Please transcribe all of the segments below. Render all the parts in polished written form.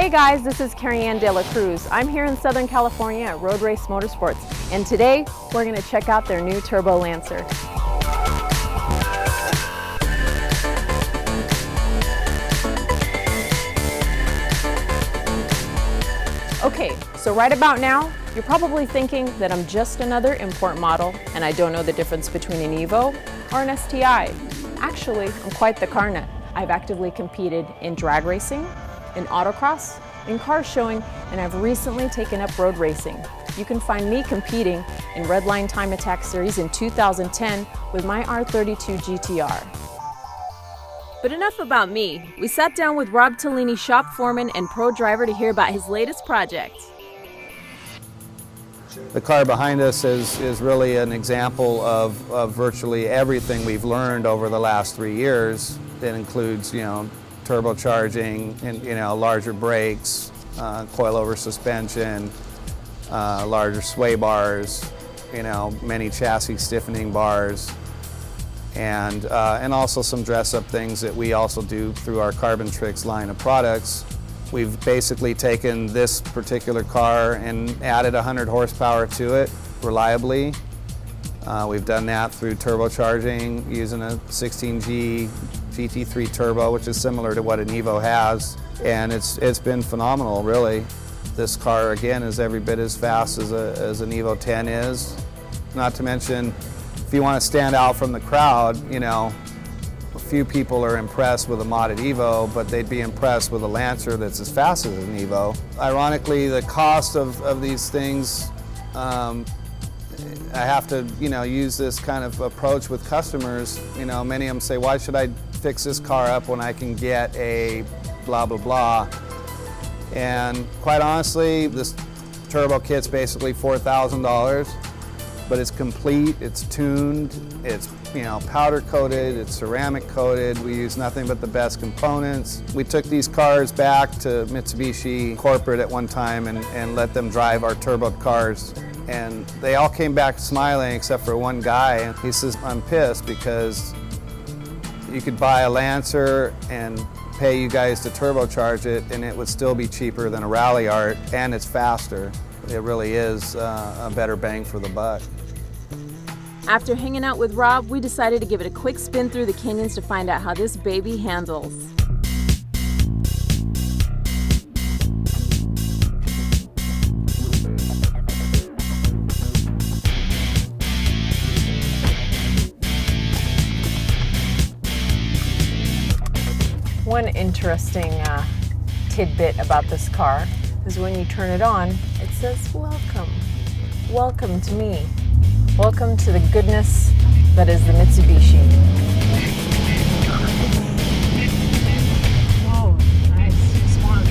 Hey guys, this is Kerryann de la Cruz. I'm here in Southern California at Road Race Motorsports, and today we're going to check out their new Turbo Lancer. Okay, so right about now, you're probably thinking that I'm just another import model and I don't know the difference between an Evo or an STI. Actually, I'm quite the car nut. I've actively competed in drag racing, in autocross, in car showing, and I've recently taken up road racing. You can find me competing in Redline Time Attack Series in 2010 with my R32 GTR. But enough about me. We sat down with Rob Tellini, shop foreman and pro driver, to hear about his latest project. The car behind us is really an example of virtually everything we've learned over the last 3 years. It includes, turbocharging and, larger brakes, coilover suspension, larger sway bars, many chassis stiffening bars, and also some dress-up things that we also do through our Carbon Tricks line of products. We've basically taken this particular car and added 100 horsepower to it reliably. We've done that through turbocharging using a 16G GT3 turbo, which is similar to what an Evo has, and it's been phenomenal, really. This car, again, is every bit as fast as an Evo 10 is. Not to mention, if you want to stand out from the crowd, a few people are impressed with a modded Evo, but they'd be impressed with a Lancer that's as fast as an Evo. Ironically, the cost of these things, I have to, use this kind of approach with customers. Many of them say, why should I fix this car up when I can get a blah, blah, blah? And quite honestly, this turbo kit's basically $4,000, but it's complete, it's tuned, it's powder coated, it's ceramic coated. We use nothing but the best components. We took these cars back to Mitsubishi corporate at one time and let them drive our turbo cars. And they all came back smiling except for one guy. And he says, I'm pissed because you could buy a Lancer and pay you guys to turbocharge it and it would still be cheaper than a Rally Art, and it's faster. It really is a better bang for the buck. After hanging out with Rob, we decided to give it a quick spin through the canyons to find out how this baby handles. One interesting tidbit about this car is when you turn it on, it says, welcome. Welcome to me. Welcome to the goodness that is the Mitsubishi. Oh, nice response.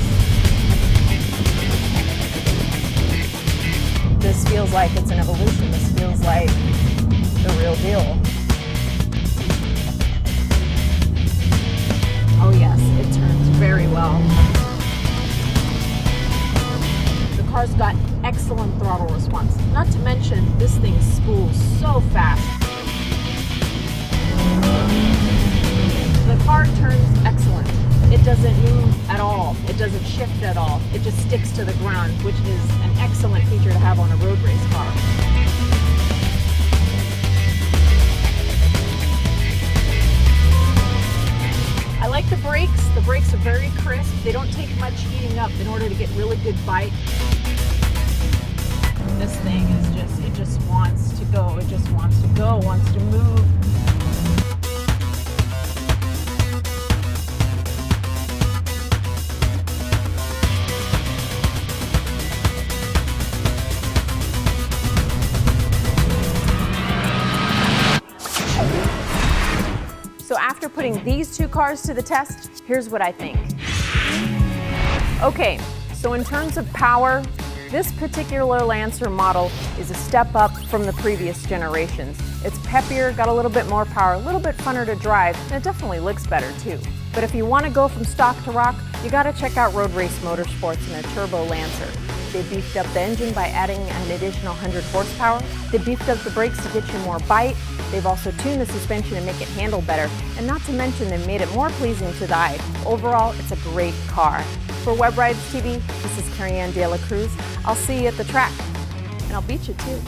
This feels like it's an evolution. This feels like the real deal. Oh yes, it turns very well. The car's got excellent throttle response. Not to mention, this thing spools so fast. The car turns excellent. It doesn't move at all. It doesn't shift at all. It just sticks to the ground, which is an excellent feature to have on a road race car. I like the brakes. The brakes are very crisp. They don't take much heating up in order to get really good bite. This thing is it just wants to go. It just wants to go, wants to move. So after putting these two cars to the test, here's what I think. Okay, so in terms of power, this particular Lancer model is a step up from the previous generations. It's peppier, got a little bit more power, a little bit funner to drive, and it definitely looks better too. But if you want to go from stock to rock, you got to check out Road Race Motorsports and their Turbo Lancer. They beefed up the engine by adding an additional 100 horsepower. They beefed up the brakes to get you more bite. They've also tuned the suspension to make it handle better. And not to mention, they made it more pleasing to the eye. Overall, it's a great car. For Web Rides TV, this is Kerryann De La Cruz. I'll see you at the track, and I'll beat you too.